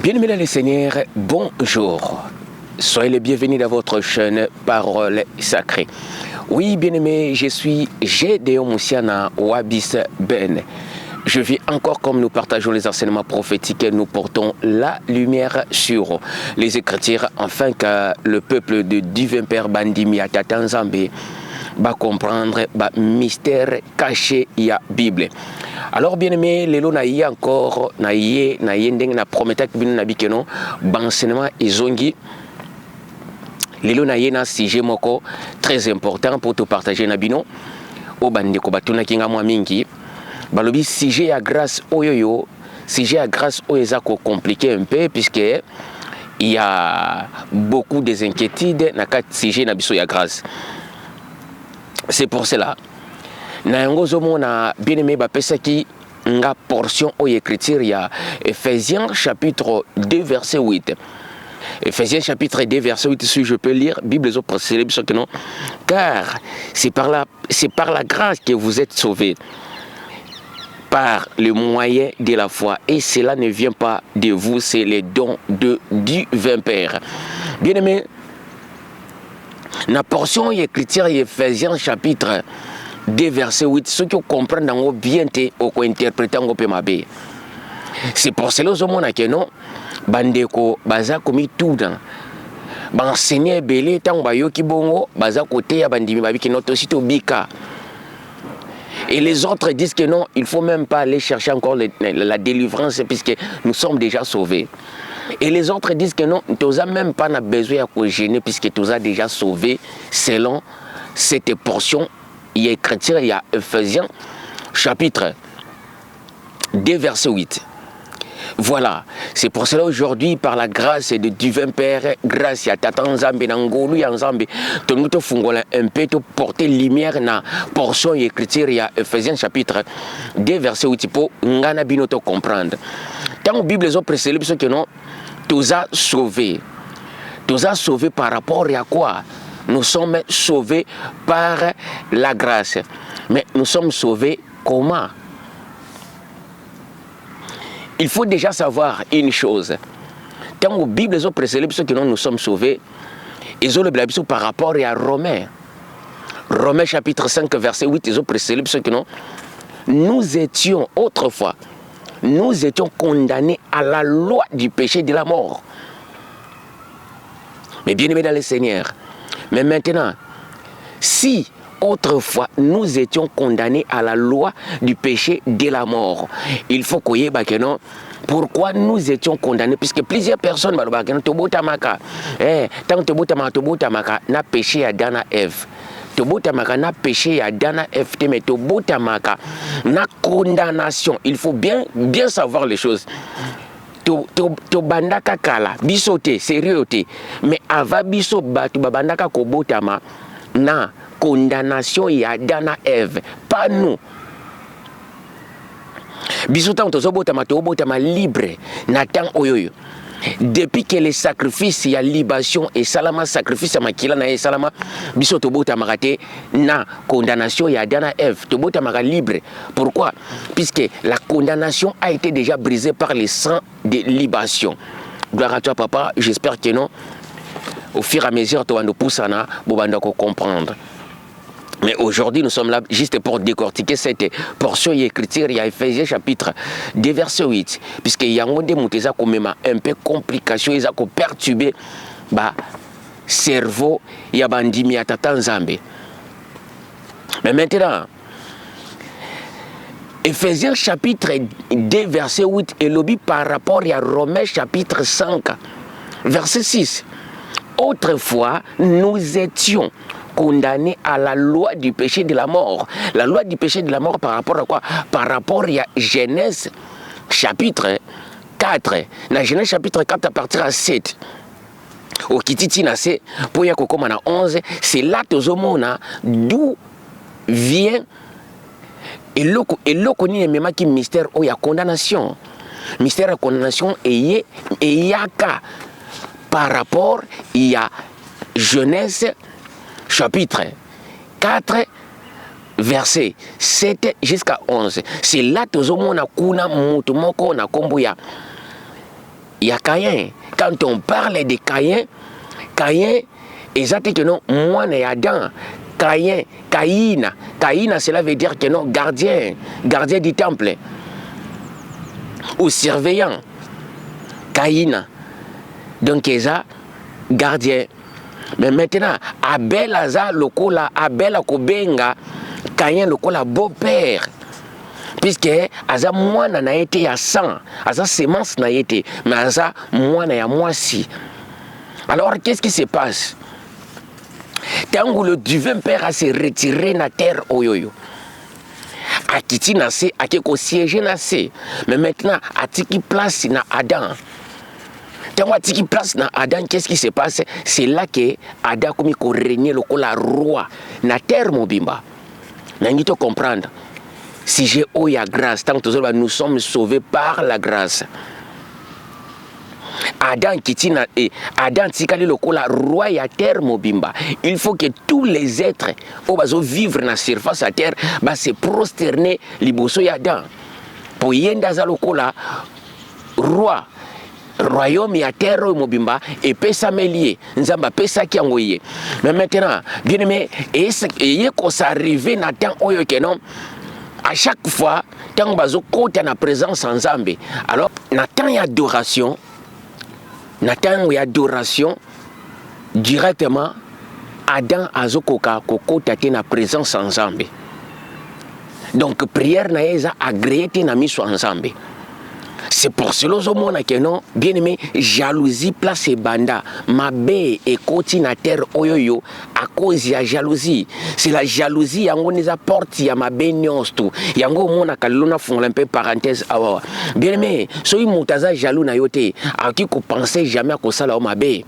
Bien-aimés dans le Seigneur, bonjour. Soyez les bienvenus dans votre chaîne Parole Sacrée. Oui, bien-aimés, je suis Gédéon Moussiana Wabis Ben. Je vis encore comme nous partageons les enseignements prophétiques et nous portons la lumière sur les Écritures afin que le peuple de divin Père Bandimi Atata Nzambe va comprendre le mystère caché de la Bible. Alors bien aimé, lelo na yé encore na yé ndenge na prometa kibino na bikeno enseignement ezongi. Lelo na yé na sujet moko très important pour te partager na bino. O bandeko batuna kinga mwa mingi. Balobi sujet à grâce oyoyo, sujet à grâce oyezako compliqué un peu puisque il y a beaucoup des inquiétudes na kat sujet na biso ya grâce. C'est pour cela na yango zomona bien aimé bapesa ki nga portion o écriture ya Ephésiens chapitre 2 verset 8. Ephésiens chapitre 2 verset 8, si je peux lire, Bible zo précédé que non, car c'est par la grâce que vous êtes sauvés par le moyen de la foi, et cela ne vient pas de vous, c'est le don du divin Père. Bien aimé, la portion écriture Ephésiens chapitre 2 verset 8, ceux qui comprennent bien ou interpréter en PMAB. C'est pour cela que non, bandeko baza komi tout dans enseigner belé tant bayoki bongo baza côté ya bandimi babiki notre site bika. Et les autres disent que non, il faut même pas aller chercher encore la délivrance puisque nous sommes déjà sauvés. Et les autres disent que non, tu n'as même pas besoin de gêner puisque tu as déjà sauvé selon cette portion. Il y a écrit, il y a Ephésiens chapitre 2 verset 8. Voilà, c'est pour cela aujourd'hui, par la grâce de divin Père, grâce à Tata Nzambe, Nangolu ya Nzambe, tu nous te fungola un peu, te porter lumière na portion écriture, il y a Ephésiens chapitre 2 verset 8 pour ngana bino te comprendre. Tant que la Bible est précédée, parce que non, tu as sauvé. Tu as sauvé par rapport à quoi? Nous sommes sauvés par la grâce. Mais nous sommes sauvés comment? Il faut déjà savoir une chose. Quand la Bible est précédée, parce que nous sommes sauvés, ils ont le blabissou par rapport à Romains. Romains chapitre 5 verset 8, ils ont précédé, parce que nous étions autrefois, nous étions condamnés à la loi du péché de la mort. Mais bien aimés dans le Seigneur, mais maintenant, si autrefois nous étions condamnés à la loi du péché de la mort, il faut qu'on y ait non. Pourquoi nous étions condamnés? Puisque plusieurs personnes tant que na péché à Dana Ève. Tobotamaka na péché à Dana Ève, mais tobotamaka na condamnation. Il faut bien savoir les choses. To bandaka kala bisote sérieux mais ava biso batu babandaka ko botama na condamnation ya Dana Ève, pas nous. Biso tant to botama libre na temps oyoyo. Depuis que les sacrifices ya libation et salama sacrifice ya makila na salama biso to botama te na condamnation ya Dana Ève, to botama libre. Pourquoi? Puisque la condamnation a été déjà brisée par le sang de libation. Gloire à toi papa, j'espère que non. Au fur et à mesure tu vas nous pousser à comprendre. Mais aujourd'hui, nous sommes là juste pour décortiquer cette portion écriture. Il y a Ephésiens chapitre 2 verset 8. Puisqu'il y a un peu complication, ils ont perturbé le cerveau, il y a bandimi à Tata Nzambe. Mais maintenant, Ephésiens chapitre 2 verset 8 est lobby par rapport à Romains chapitre 5 verset 6. Autrefois, nous étions condamnés à la loi du péché de la mort. La loi du péché de la mort par rapport à quoi? Par rapport à Genèse chapitre 4. Dans Genèse chapitre 4 à partir de 7. Au Kititi Nase, pour y avoir 11, c'est là que d'où vient et le connu même qui mystère où il y a condamnation. Mystère de condamnation et il y a qu'à par rapport il y a Genèse chapitre 4 verset 7 jusqu'à 11. C'est là que nous avons kuna mutu moko na kombo ya il y a Caïn. Quand on parle de Caïn, Caïn, exactement que non, moi et Adam. Caïn, Caïna. Caïna, cela veut dire que non, gardien du temple. Ou surveillant. Caïna. Donc, ça, gardien. Mais maintenant, Abel aza lokola, Abel akobenga, Caïn lokola beau-père. Puisque aza mwana na été à 100, aza semence na été, mais aza mwana ya moisi. Alors, qu'est-ce qui se passe? Tant que le divin père a se retiré na terre oyoyo. Akiti nase, akeko siéger nase. Mais maintenant, atiki place na Adam. Tant atiki place na Adam, qu'est-ce qui se passe? C'est là que Adam comme il régner le roi na terre mobimba. Nangi to comprendre. Si j'ai oya grâce, tant que nous sommes sauvés par la grâce. Adam Kitina et Adam Tikali lokola roi ya terre mobimba. Il faut que tous les êtres au bazo vivre na surface à terre ba se prosterner liboso ya Adam. Pour yenda za lokola roi royaume ya terre mobimba et pesa melie nzamba pesa ki angoye. Mais maintenant, bien aimé, et ko s'arriver na temps oyo ke non à chaque fois tant bazo kota na présence en Nzambe. Alors na temps ya adoration Nathan ou adoration directement Adam azokoka kokota te na présence ensemble. Donc prière na eza agréé te na miso ensemble. C'est pour cela que non, bien aimé, jalousie place et banda, mabe et koti na terre oyoyo à cause ya jalousie. C'est la jalousie yango neza porte ya mabe nyonsto. Yango mona kalona font un peu parenthèse awa. Bien aimé, soy mutaza jaloux na yote, a qui ko penser jamais à ko sala o mabe.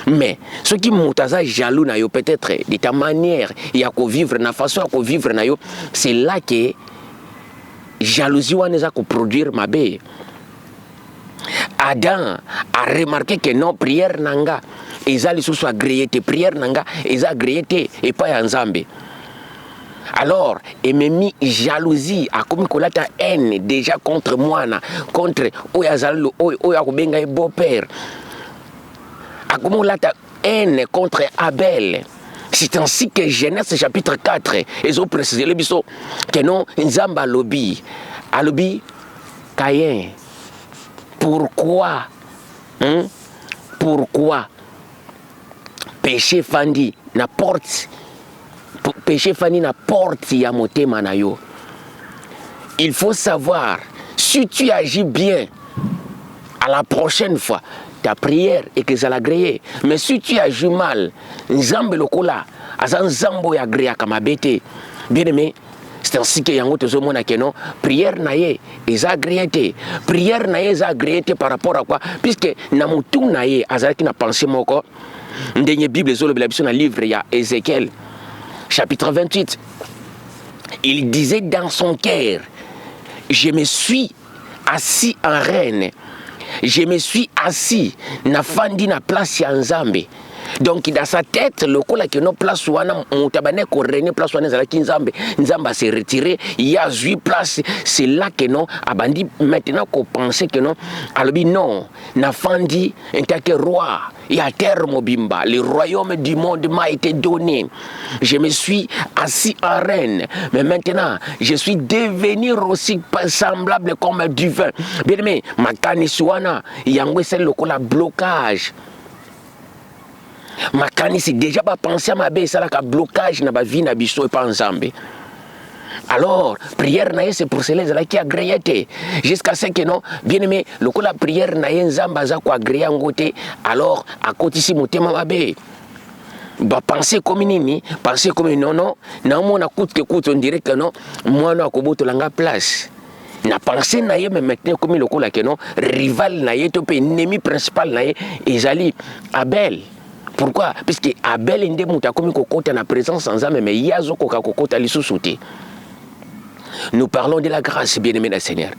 Mais ce qui mutaza jaloux na yo peut-être de ta manière ya ko vivre na façon ko vivre na yo, c'est là que jalousie waneza ko produire mabe. Adam a remarqué que non, prière nanga, ezali sous agréé, prière nanga, eza agréé et pas ensemble. Alors, et me mis jalousie, a comme kolata haine déjà contre moi, contre oyazalo, oyakubenga et beau-père. A comme kolata haine contre Abel. C'est ainsi que Genèse chapitre 4, ils ont précisé le biso que non, nzamba lobby, a lobby, Caïn. Pourquoi Pourquoi péché fandi na porte péché fandi na porte ya motema na yo. Il faut savoir, si tu agis bien à la prochaine fois, ta prière est que ça l'agréé. Mais si tu agis mal, nzambe lokola azan zambo ya agréa kama bete. Bien aimé, c'est ainsi que yango tozo mona que non, prière naye est agréé. Prière naye est agréé par rapport à quoi? Puisque na mutu naye azalaki na pensée moko. Ndenye Bible zolo la biso na livre ya Ézéchiel chapitre 28. Il disait dans son cœur, je me suis assis en reine. Je me suis assis na fandi na place ya Nzambe. Donc dans sa tête, le cola qui no place wana mutabane ko régner place wana zala kinzambe, Nzamba s'est retiré, il y a 8 places, c'est là que non abandi maintenant qu'on pensait que non, alobi non, na fandi en tant que roi, il y a terre mobimba, le royaume du monde m'a été donné. Je me suis assis en reine, mais maintenant je suis devenu aussi semblable comme du vin. Bien aimé, makani suana, yango c'est le cola blocage. Makani c'est déjà pas penser à ma baie, ça là qu'à blocage na ba vie na biso et pas ensemble. Alors prière naie c'est pour cela qui a agréé jusqu'à ce que non bien aimé le coup la prière naie nzamba za ko agréé ngote alors à côté si motema mabe ba penser comme nini penser comme non non na mona coûte que coûte on dirait que non moi na ko boto langa place na pensée naie mais maintenant comme le coup là que non rival naie to pe ennemi principal naie ezali Abel. Pourquoi? Puisque Abel ende muta komi kokota na présence sans âme mais yazo koka kokota lisusuti. Nous parlons de la grâce, bien-aimé le Seigneur.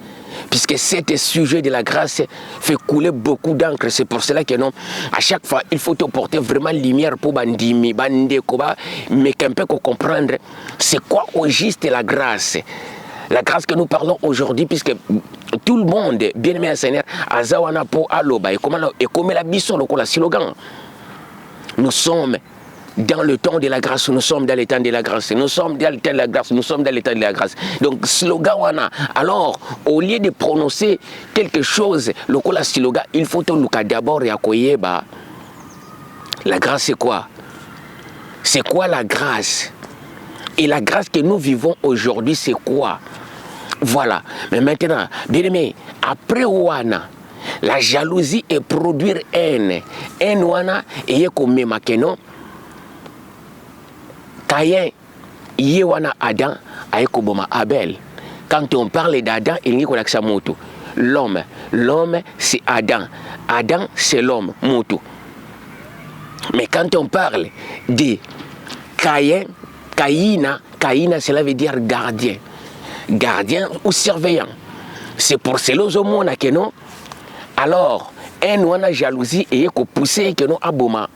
Puisque cet sujet de la grâce fait couler beaucoup d'encre. C'est pour cela que non, à chaque fois, il faut te porter vraiment lumière pour bandimi, bande koba, mais qu'un peu comprendre c'est quoi au juste la grâce. La grâce que nous parlons aujourd'hui, puisque tout le monde, bien aimé Seigneur, Azawana po aloba, et comme la bison, le slogan. Nous sommes dans le temps de la grâce, nous sommes dans le temps de la grâce, nous sommes dans le temps de la grâce, nous sommes dans le temps de la grâce. Donc, slogan wana. Alors, au lieu de prononcer quelque chose, le slogan, il faut d'abord y la grâce, c'est quoi? C'est quoi la grâce? Et la grâce que nous vivons aujourd'hui, c'est quoi? Voilà. Mais maintenant, bien aimé, après wana, la jalousie est produire haine. Haine wana, et comme makeno, Caïn, Yewana Adam, Aekoboma Abel. Quand on parle d'Adam, il n'y a que ça moto. L'homme, c'est Adam. Adam, c'est l'homme, moto. Mais quand on parle de Caïn, Caïna, cela veut dire gardien. Gardien ou surveillant. C'est pour cela que non. Alors, on a jalousie et qu'on pousse que non aboma.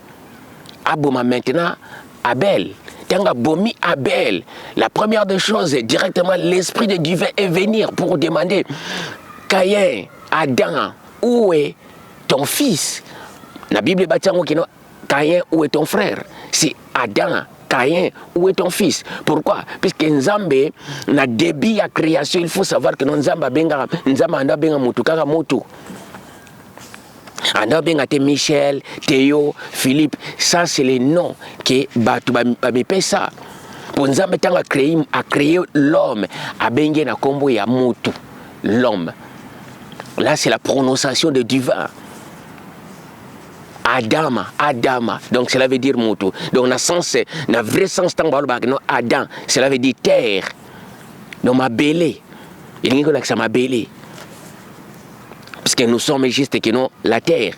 Aboma maintenant, Abel. Tanga bomi Abel. La première des choses, directement, l'esprit de Dieu est venir pour demander Caïn, Adam, où est ton fils? La Bible bâtit que non, Caïn, où est ton frère? C'est Adam. Caïn, où est ton fils? Pourquoi? Puisque Nzambe, na début à création, il faut savoir que Nzamba benga mutukaka motu. Anda benga te Michel, Théo, Philippe, ça c'est les noms que batu ba ça. Pour Nzambe tanga a créé l'homme, a benga na kombo ya mutu, l'homme. Là c'est la prononciation de divin. Adama, donc cela veut dire moto. Donc na vrai sens Adam, cela veut dire terre. Donc ma belé, il n'y a que ça ma belé. Parce que nous sommes juste que non, la terre.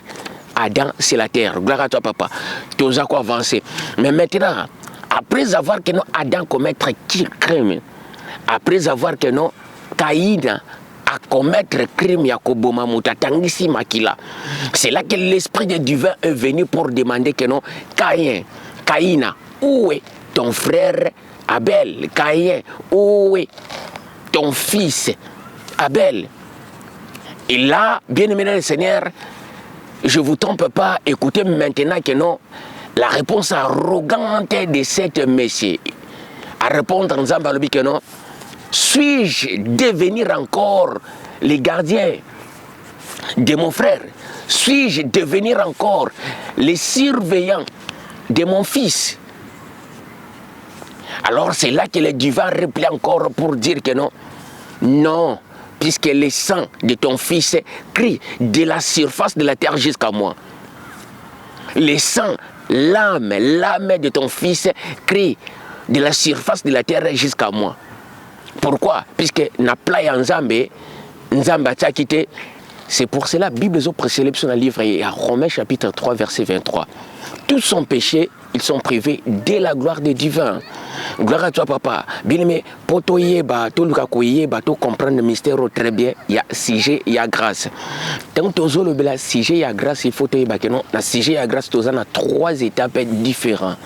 Adam, c'est la terre. Gloire à toi, papa. Tu as quoi avancer. Mais maintenant, après avoir que non, Adam commettre crime, après avoir que non, Caïn à commettre crime Yakoboma Mutatangisi Makila. C'est là que l'esprit de divin est venu pour demander que non, Caïna, où est ton frère Abel? Caïn, où est ton fils Abel? Et là, bien aimé le Seigneur, je ne vous trompe pas, écoutez maintenant que non, la réponse arrogante de cette monsieur, à répondre en disant que non, suis-je devenir encore le gardien de mon frère? Suis-je devenir encore le surveillant de mon fils? Alors c'est là que le divin replace encore pour dire que non, non, puisque le sang de ton fils crie de la surface de la terre jusqu'à moi. Le sang, l'âme de ton fils crie de la surface de la terre jusqu'à moi. Pourquoi? Puisque na playa Nzambe a quitté. C'est pour cela, la Bible est précédée dans le livre à Romains chapitre 3, verset 23. Tous sont péchés, ils sont privés de la gloire des divins. Gloire à toi, papa. Bien aimé, pour tout comprendre le mystère très bien, il y a sujet, il y a grâce. Tant que tu as le sujet, il y a grâce, il faut que tu non, le sujet, il y a grâce, tu as 3 étapes différentes.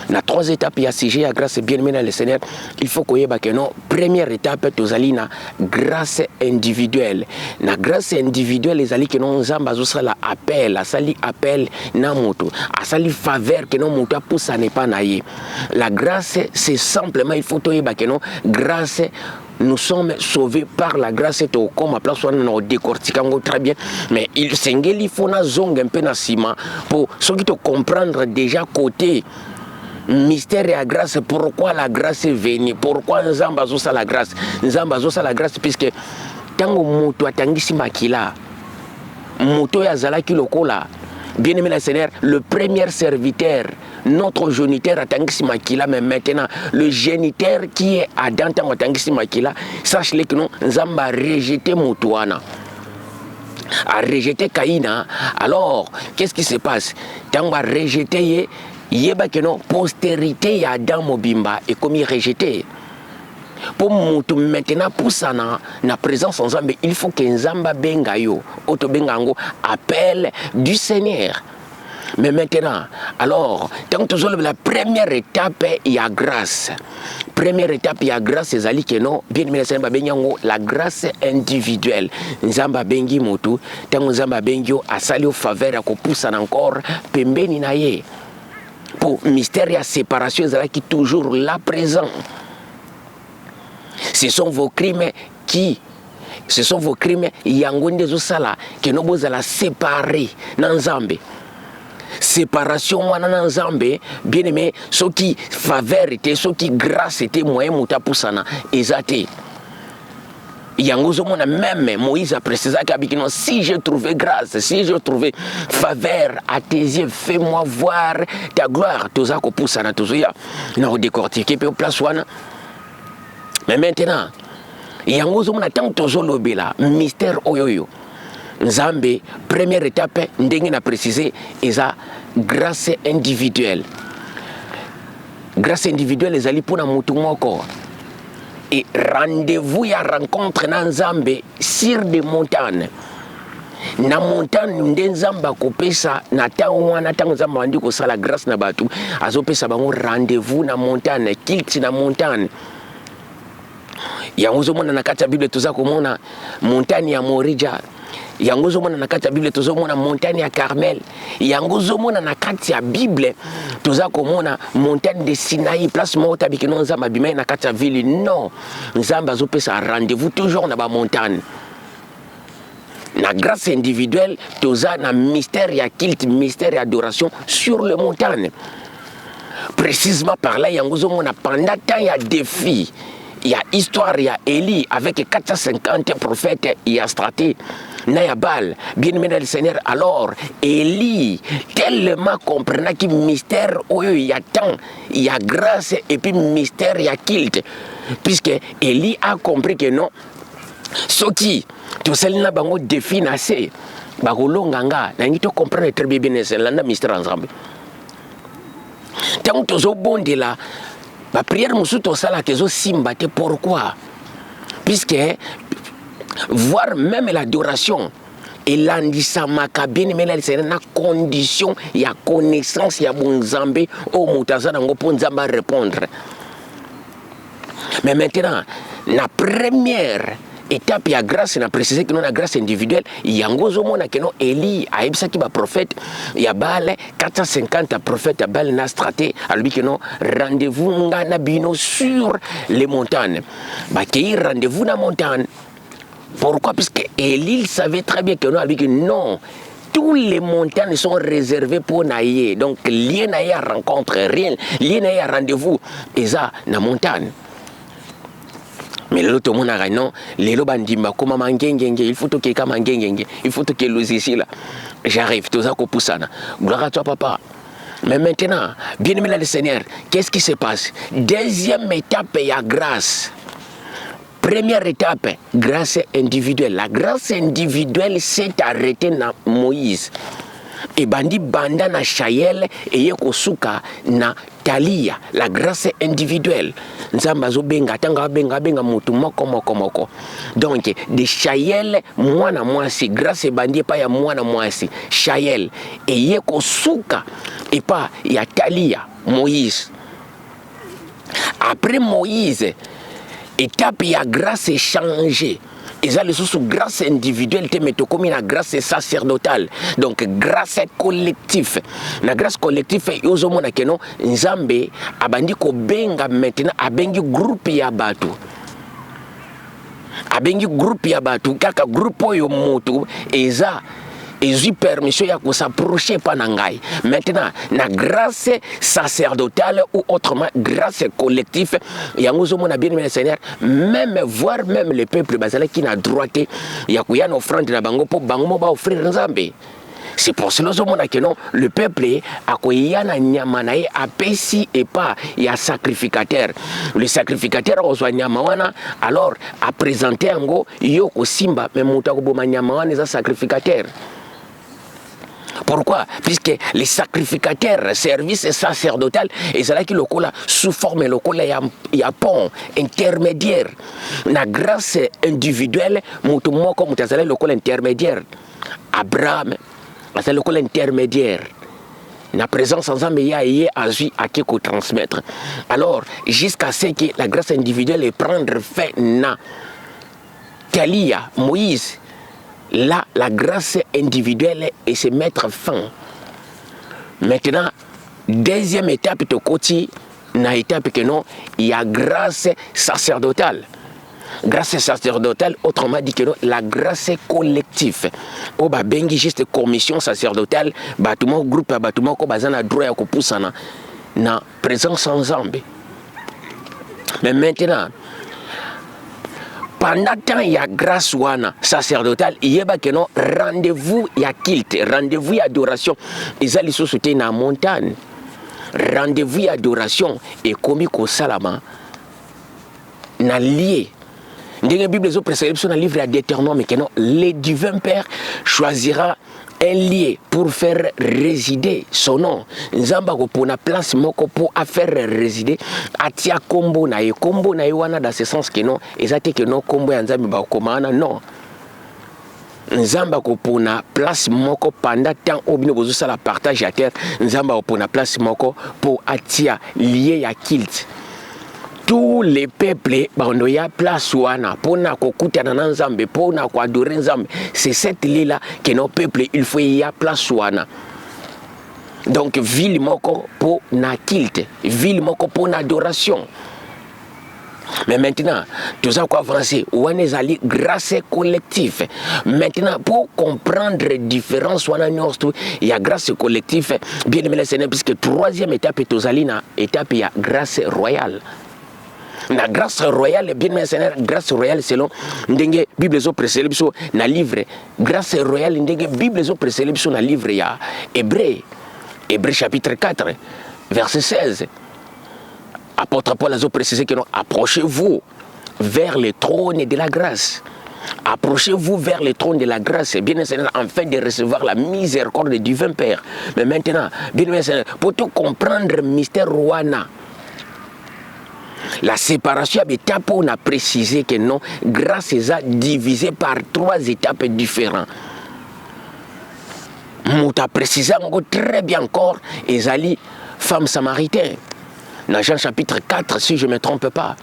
Dans 3 étapes, il y a sujet, il y a grâce, bien aimé dans le Seigneur. Il faut que tu non, première étape, tu as la grâce individuelle. La grâce individuelle, les alliés qui n'ont pas la appel, la sali appel, na moto, à sali faveur que non moto pousse à ne pas naïe. La grâce, c'est simplement, il faut que non, grâce. Nous sommes sauvés par la grâce et comme à place on décortique très bien, mais il faut na zong un peu na ciment pour ceux qui te comprendre déjà côté mystère et la grâce. Pourquoi la grâce est venue? Pourquoi Nzamba zosa la grâce? Nzamba zosa la grâce puisque tango moto atangisi makila moto ya zalaki lokola. Bien aimé le Seigneur, le premier serviteur, notre géniteur atangisi makila, mais maintenant le géniteur qui est Adam tango atangisi makila, sache-le que non Nzamba a rejeté motoana, a rejeté Caïna. Alors qu'est-ce qui se passe? Tango a rejeté yeba que non postérité ya Adam mobimba et comme il rejeté. Pour maintenant pour ça na présence en Nzambe, il faut que Nzamba benga yo auto bengango appel du Seigneur. Mais maintenant, alors, tant que la première étape, il y a grâce. Première étape, il y a grâce, c'est Zali Keno, bien la grâce individuelle. Nzamba bengi motu, tant Nzamba bengio, a sali au faveur, à poussa encore, pembeni na ye. Pour mystère et séparation, qui toujours là présent. Ce sont vos crimes qui. Ce sont vos crimes, yangonde zosala, que nous allons séparer dans Nzambe. Séparation wana Nzambe, bien aimé, ce qui faveur était, ce qui grâce était moyen muta poussana, ezate. Yangozomona même Moïse a précisé qu'abikino, si j'ai trouvé grâce, si j'ai trouvé faveur à tes yeux, fais-moi voir ta gloire. Toza ko poussana tozoya, na décortiquer pe place wana. Mais maintenant, Yangozomona tant tozolobela mystère oyoyo. Nzambe, première étape, ndenge na précisé, eza grâce individuelle. Grâce individuelle, ezali pona mutu moko. Et rendez-vous ya rencontre na Nzambe sur des montagnes. Na montagne nde Nzamba kopesa na tango wana tango Nzamba andi ko sala grâce na batu. Azopesa bango rendez-vous na montagne, kilt na montagne. Yango zomona na kati ya Bible toza komona montagne ya Morija. Yango zomona na kati ya Bible toza komona montagne ya Carmel. Yango zomona na kati ya Bible toza komona montagne de Sinaï, place mota bikino Nzamba bimai na kati ya ville. Non, Nzamba azopesa rendez-vous toujours na ba montagne. Na grâce individuelle toza na mystère ya culte, mystère ya adoration sur le montagne. Précisément par là yango zomona pendant temps ya défi. Il y a histoire, il y a Élie avec 450 prophètes, il y a Straté, Nayabal, bien-aimé le Seigneur. Alors, Élie, tellement comprenant qu'il y a mystère, il y a temps, il y a grâce, et puis mystère, il y a culte. Puisque Élie a compris que non, ce qui, tout ça, n'a pas de défi, c'est Bagolonganga, n'a pas comprendre très bien, c'est l'un mystère ensemble. Tant que tu bon de là, la prière musuto sala kezo simbate. Pourquoi? Puisque voir même l'adoration et l'andisama bien mais c'est une condition, il y a connaissance, il y a bon Nzambe au mutazana ngo Nzamba répondre. Mais maintenant, la première étape, il y a grâce, il a précisé que nous avons grâce individuelle. Il y a un gros monde qui est Élie, a Ibsaki, prophète, il y a 450 prophètes, il y a Straté, à lui qui nous rendez-vous sur les montagnes. Il y a rendez-vous dans la montagne. Pourquoi? Parce que Élie savait très bien que nous avons dit non. Tous les montagnes sont réservées pour Naïe. Donc, lien Naïe à rencontre, rien, lien Naïe à rendez-vous. Et ça, dans la montagne. Mais l'autre monde a non, les lobandimba comme mangengenge, il faut que comme mangengenge, il faut que les ici là. J'arrive, tout ça qu'on pousse là. Gloire à toi papa. Mais maintenant, bien aimé le Seigneur, qu'est-ce qui se passe? Deuxième étape, il y a grâce. Première étape, grâce individuelle. La grâce individuelle s'est arrêtée dans Moïse. Et bandi banda na Shael et yekosuka na Talia, la grâce individuelle. Nzamba zo benga tanga benga mutu moko. Donc de Shael mwana mwasi grâce bandi pa ya mwana mwasi Shael et yekosuka et pas ya Talia Moïse. Après Moïse, étape ya grâce changée. Et ça, sous grâce individuelle, mais comme une grâce sacerdotale. Donc, grâce collective. La grâce collective, il y a que non, Nzambe, abandi ko benga maintenant, abengi groupe ya batu. Abengi groupe ya batu, kaka groupe yo motu, et ça, et j'ai permission de s'approcher par Nangai. Maintenant, la grâce sacerdotale ou autrement grâce collective, il y a un bien aimé le Seigneur, même voir même le peuple basé qui n'a droité, il y a une offrande de bango pour bango ba offrir Nzambe. C'est pour cela que non, le peuple a koyana nyamanae a pesi et pas il y a sacrificateur. Le sacrificateur reçoit nyamawana alors a présenté ngo yoko simba mais mutako boma nyamawana za sacrificateur. Pourquoi? Puisque les sacrificateurs, service sacerdotal, et c'est là qu'il a sous forme locale, il y a pont intermédiaire. La grâce individuelle, Moutoumoko, Moutazale, local intermédiaire. Abraham, c'est le local intermédiaire. la présence ensemble y a agi à qui transmettre. Alors, jusqu'à ce que la grâce individuelle est prendre fait na Kalia, Moïse, là, la grâce individuelle est se mettre fin. Maintenant, deuxième étape de côté, na étape que non, il y a grâce sacerdotale. Grâce sacerdotale, autrement dit que non, la grâce collective. Oh bah bengi juste commission sacerdotale, bâtiment groupe bâtiment ko bazana droit ya ko poussana na présence ensemble. Mais maintenant, pendant temps il y a grâce wana sacerdotale, il y a que non rendez-vous il y a culte, rendez-vous il y a adoration. Ils allaient se sauter na montagne. Rendez-vous il y a adoration et comme ko salama na lié. Dans la Bible, dans le livre d'Éternome, le divin Père choisira un lieu pour faire résider son nom. Nzamba ko pona place moko pour faire résider atia kombo na wana dans ce sens que non, ezate que non kombo ya nzambe ba komana non. Nzamba ko pona place moko pendant temps obino bozo sala partage à terre, nzamba ko pona place moko pour atia lié ya culte. Tous les peuples, il y a place wana pour na kokuta na nzambe, pour na ko adorer nzambe. C'est cette lieu-là que nos peuples, il faut y a place wana. Donc ville moko pour na culte, ville moko pour na adoration. Mais maintenant, tout ça quoi avancer, on est allé grâce collective. Maintenant, pour comprendre la différence, il y a grâce collective, bien aimé le Seigneur, puisque troisième étape est aux allés na étape il y a grâce royale. La grâce royale, bien aimé Seigneur, grâce royale selon ndenge Bible zo précélèbre sur na livre. Grâce royale ndenge Bible zo précélèbre sur na livre ya Hébreu chapitre 4 verset 16. Apôtre Paul a zo précisé que non, approchez-vous vers le trône de la grâce. Approchez-vous vers le trône de la grâce, bien aimé Seigneur, afin de recevoir la miséricorde du divin Père. Mais maintenant, bien aimé Seigneur, pour tout comprendre le mystère wana, la séparation d'étapes, on a précisé que non, grâce est divisée par trois étapes différentes. On a précisé encore très bien encore, Ezali, femme samaritaine. Dans Jean chapitre 4, si je ne me trompe pas.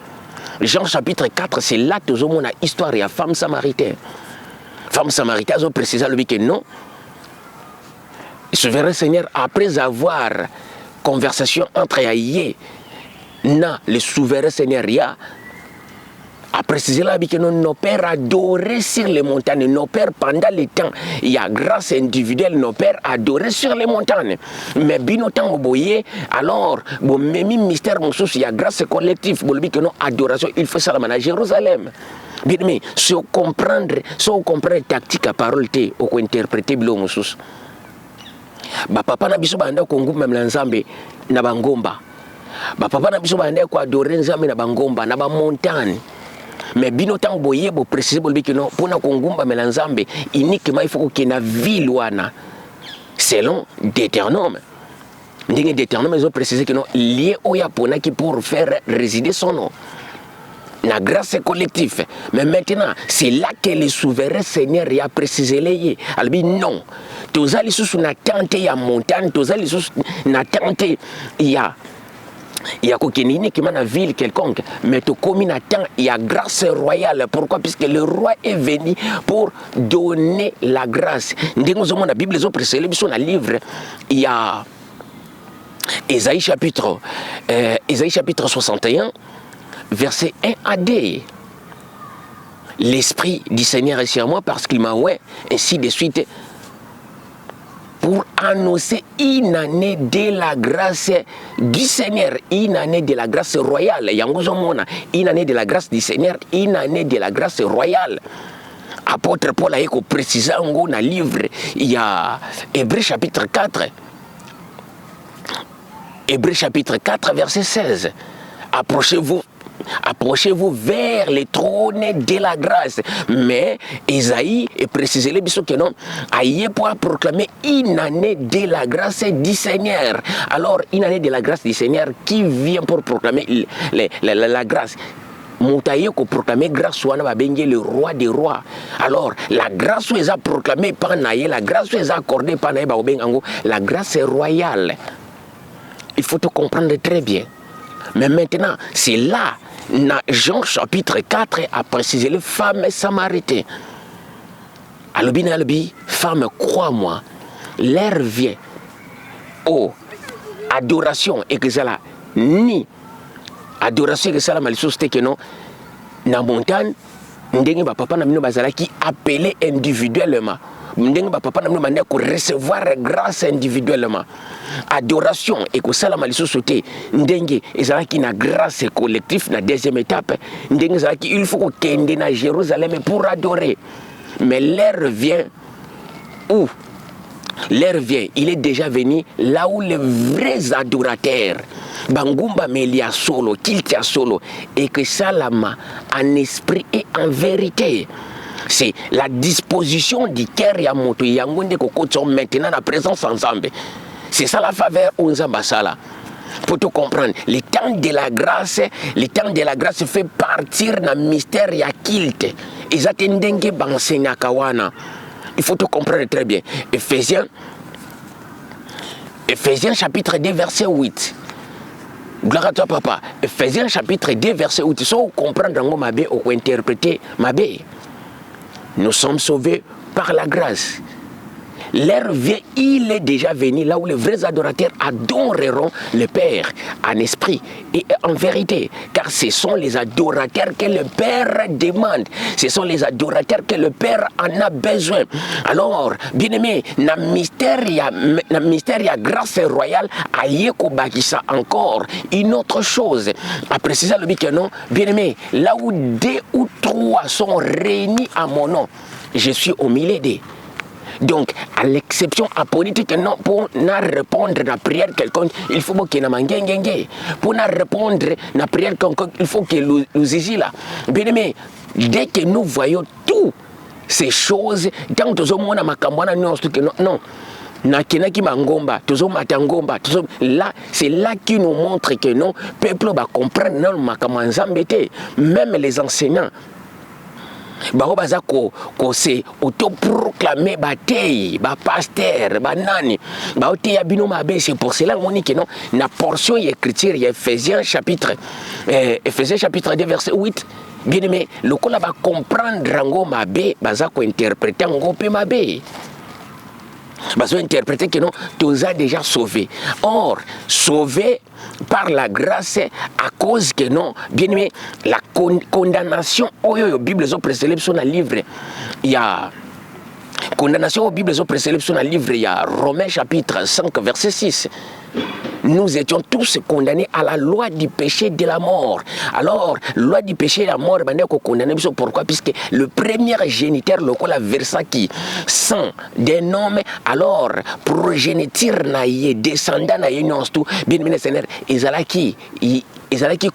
Jean chapitre 4, c'est là que nous avons l'histoire de la femme samaritaine. Femme samaritaine, ils ont précisé que non. Le souverain Seigneur, après avoir conversation entre Aïe, non, le souverain Seigneur a précisé là que nos pères adoraient sur les montagnes. Nos pères, pendant le temps, il y a grâce individuelle, nos pères adoraient sur les montagnes. Mais bien autant au boyer, alors, bon, même mystère, il y a grâce collective, bon, que nos adoration, il faut ça à Jérusalem. Bien, mais si on comprend la tactique à parole, on peut interpréter le mot. Papa n'a pas de Congo, même l'ensemble, n'a pas ngomba. Papa n'a pas de adorer nzambe na bangomba na ba montagne. Mais bino tant boye bo préciser bo que non pour na kongumba melanzambe uniquement il faut qu'il y ait une ville wana selon Deutéronome. Ndenge Deutéronome ils ont précisé que non lié au Japon qui pour faire résider son nom. La grâce collective. Mais maintenant, c'est là que le souverain Seigneur a précisé les. Alors non. Tous les sous na tente ya montagne, tous les sous na tente il y a uniquement une ville quelconque, mais tout comme il y a grâce royale. Pourquoi? Puisque le roi est venu pour donner la grâce. Dans la Bible, dans le livre, il y a Ésaïe chapitre 61, verset 1 à 2. L'Esprit du Seigneur est sur moi parce qu'il m'a oué, ainsi de suite, pour annoncer une année de la grâce du Seigneur, une année de la grâce royale. Une année de la grâce du Seigneur, une année de la grâce royale. Apôtre Paul a précisé dans le livre, il y a Hébreu chapitre 4. Hébreu chapitre 4, verset 16. Approchez-vous vers le trône de la grâce. Mais Esaïe est précisé que non, Aïe pour proclamer une année de la grâce du Seigneur. Alors, une année de la grâce du Seigneur qui vient pour proclamer la grâce. Moutaye ko proclamer grâce wana babenge le roi des rois. Alors la grâce est proclamée par Naye, la grâce est accordée par Naye babengango, la grâce est royale. Il faut te comprendre très bien. Mais maintenant, c'est là, dans Jean chapitre 4 a précisé les femmes samaritaines. Alobi, femme, crois-moi, l'heure vient. Oh, adoration et que ça là, ni adoration que ça là, malheureusement que non, dans montagne, ndenge ba papa na mino bazala qui appelé individuellement. Ndenge ba papa na mino mande ko recevoir grâce individuellement. Adoration et que ça la malheureusement ndenge ezala qui na grâce collective na deuxième étape, ndenge ezala qui il faut ko kende na Jérusalem pour adorer. Mais l'heure vient où l'heure vient, il est déjà venu là où les vrais adorateurs, Bangumba Melia solo, Kiltia solo, et que Salama en esprit et en vérité. C'est la disposition du cœur et à moto yangonde koko sont maintenant la présence ensemble. C'est ça la faveur Onzambasala. Pour te comprendre, le temps de la grâce fait partir dans le mystère ya kilte. Ils attendent bansenya kawana. Il faut te comprendre très bien. Ephésiens chapitre 2 verset 8. Gloire à toi papa. Ephésiens chapitre 2 verset 8. Si vous comprenez ma bé ou interpréter ma bé. Nous sommes sauvés par la grâce. L'heure vient, il est déjà venu là où les vrais adorateurs adoreront le Père en esprit et en vérité. Car ce sont les adorateurs que le Père demande. Ce sont les adorateurs que le Père en a besoin. Alors, bien-aimé, dans le mystère, il y a grâce royale, à Yeko Bakissa encore une autre chose. À préciser le but que non, bien-aimé, là où 2 ou 3 sont réunis à mon nom, je suis au milieu d'eux. Donc, à l'exception à politique, non, pour répondre à la prière quelconque, il faut que nous manguenge. Pour répondre à la prière quelconque, il faut que nous ici là. Bien aimé, dès que nous voyons toutes ces choses, tant que nous avons non. Là, c'est là qui nous montre que non, le peuple va comprendre non, même les enseignants. Bao baza ko se autoproclamer batei ba pasteur ba nani ba oteya bino mabe. C'est pour cela on dit que non na portion écriture il y a Ephésiens chapitre 2 verset 8. Bien aimé, le ko la va comprendre rango mabe baza ko interpréter ngo pe mabe. Bazo interpréter que non tous a déjà sauvé. Or sauvé par la grâce à cause que non, bien aimé, la condamnation au Bible ont précédé sur le livre. Il y a condamnation aux Bibles ont précédé sur le livre. Il y a Romains chapitre 5 verset 6. Nous étions tous condamnés à la loi du péché de la mort. Alors, loi du péché de la mort, pourquoi? Puisque le premier géniteur, le col a versé qui sang d'un homme, alors progéniture naïe, descendant naïe, non, tout, bien aimé Seigneur, ils allaient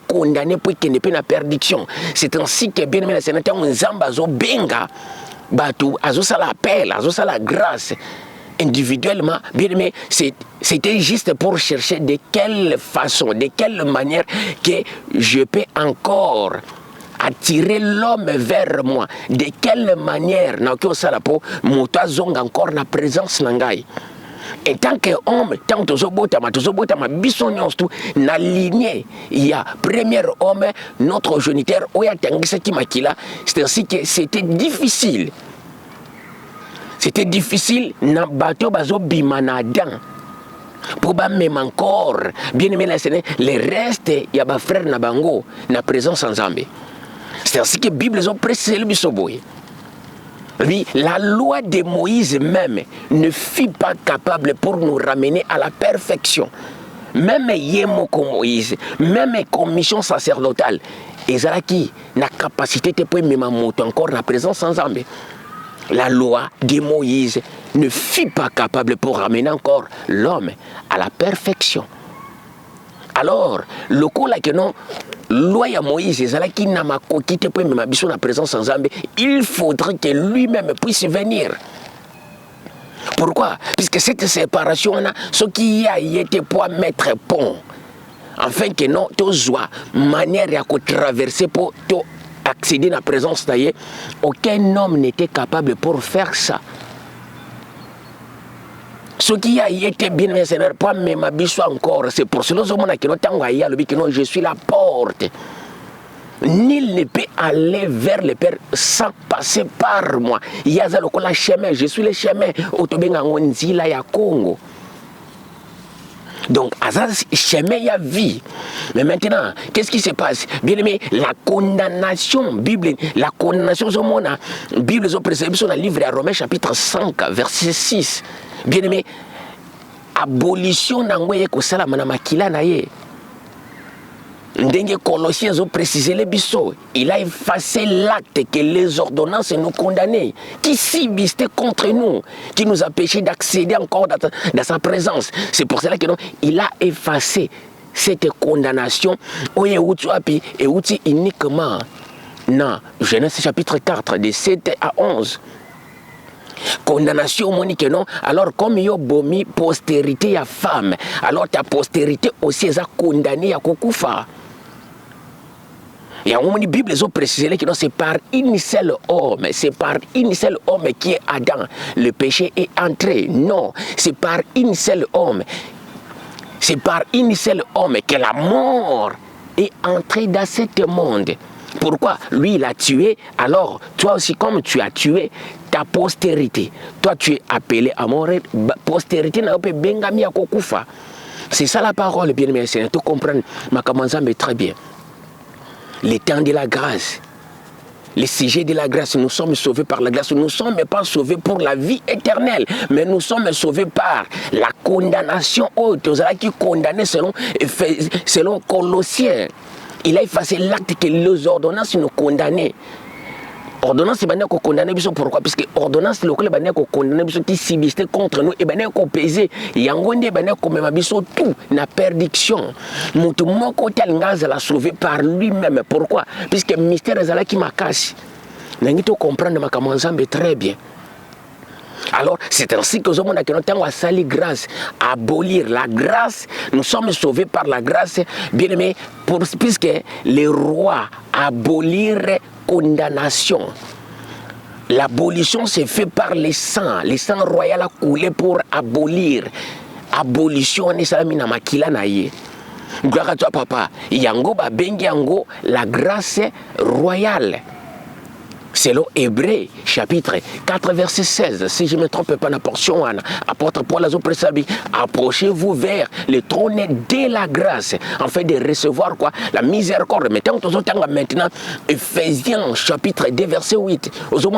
condamner pour qu'il n'y ait pas de perdition. C'est ainsi que bien aimé Seigneur, on zambazo benga, batou, azo ça l'appel, azo ça la grâce. Individuellement, bien aimé, c'était juste pour chercher de quelle façon, de quelle manière que je peux encore attirer l'homme vers moi. De quelle manière, encore la présence nangai. Et tant qu'homme, tant que Zobotama, bisognos tout, na lignée, il y a premier homme, notre géniteur, c'est ainsi que c'était difficile. C'était difficile, na bateau bazo bimanadan. Pour même encore, bien aimé la Seigneur, les restes, il y a des frères Nabango, na présence ensemble. C'est ainsi que la Bible ont précisé le bisoboy. Oui, la loi de Moïse même ne fut pas capable pour nous ramener à la perfection. Même Yemoko Moïse, même commission sacerdotale, ils ont qui la capacité de pouvoir même encore la présence ensemble. La loi de Moïse ne fut pas capable pour ramener encore l'homme à la perfection. Alors, le coup là que non, loi de Moïse, qui n'a pas quitté pour même la présence ensemble, il faudrait que lui-même puisse venir. Pourquoi? Puisque cette séparation, ce qui a été pour mettre pont afin que non tozwa manière ya traverser pour accéder à la présence d'Aïe. Aucun homme n'était capable pour faire ça. Ce qui a été bien, mais ce n'est pas même encore. C'est pour cela que je suis la porte. Nul ne peut aller vers le Père sans passer par moi. Il y a le chemin, je suis le chemin. Otobengangonzila ya Congo. Donc, à ce chemin, il y a vie. Mais maintenant, qu'est-ce qui se passe? Bien aimé, la condamnation, Bible, la condamnation, Bible, sur le livre à Romains, chapitre 5, verset 6. Bien aimé, abolition n'angoye ko sala mana makila na ye. Ndenge Colossiens ont précisé les bisous. Il a effacé l'acte que les ordonnances nous condamnaient, qui subsistaient contre nous, qui nous empêchaient d'accéder encore dans sa présence. C'est pour cela qu'il a effacé cette condamnation. Et uniquement dans Genèse chapitre 4, de 7 à 11. Condamnation monique non. Alors comme il y a bomi postérité à femme, alors ta postérité aussi est condamnée à Kokufa. Et la Bible a précisé que c'est par une seule homme, c'est par une seule homme qui est Adam. Le péché est entré. Non, c'est par une seule homme. C'est par une seule homme que la mort est entrée dans ce monde. Pourquoi? Lui, il a tué. Alors, toi aussi, comme tu as tué ta postérité, toi, tu es appelé à mourir. Postérité n'a pas bengami à Kokufa. C'est ça la parole, bien aimé. C'est tout comprendre. Ma mais très bien. Le temps de la grâce, le sujet de la grâce, nous sommes sauvés par la grâce. Nous ne sommes pas sauvés pour la vie éternelle, mais nous sommes sauvés par la condamnation haute. Nous allons qui condamner selon Colossiens. Il a effacé l'acte que les ordonnances nous condamnaient. Ordonnance, c'est qu'on condamne. Pourquoi? Parce que ordonnance, c'est qu'on condamne qui subsistait contre nous. Et qu'on pesait. Il y a un qu'on même tout na perdition. Mon côté l'a sauvé par lui-même. Pourquoi? Puisque le mystère est là qui m'a cassé. Nous comprendre ma camanzambe très bien. Alors, c'est ainsi que nous avons à salir grâce, à abolir la grâce. Nous sommes sauvés par la grâce, bien aimé, puisque les rois abolirent condamnation. L'abolition s'est fait par les sangs. Les sangs royaux a coulé pour abolir. Abolition, on est salamina makila naye. Gloire à toi, papa. Yango ba bengi yango la grâce royale. Selon Hébreux, chapitre 4, verset 16, si je ne me trompe pas, la portion, apôtre Paul approchez-vous vers le trône de la grâce, afin de recevoir quoi? La miséricorde. Maintenant, Ephésiens, chapitre 2, verset 8, ils ont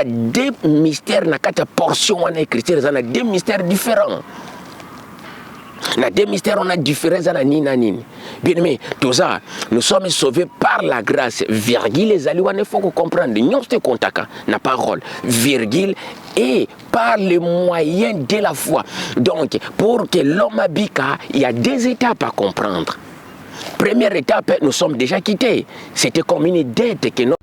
deux mystères, dans la portion, ils ont deux mystères différents. Na deux mystères, on a différents nini. Bien aimé, tout ça, nous sommes sauvés par la grâce. Virgule, les alliés, il faut comprendre. Nous sommes contacts, la parole. Virgule, et par le moyen de la foi. Donc, pour que l'homme habite, il y a deux étapes à comprendre. Première étape, nous sommes déjà quittés. C'était comme une dette que nous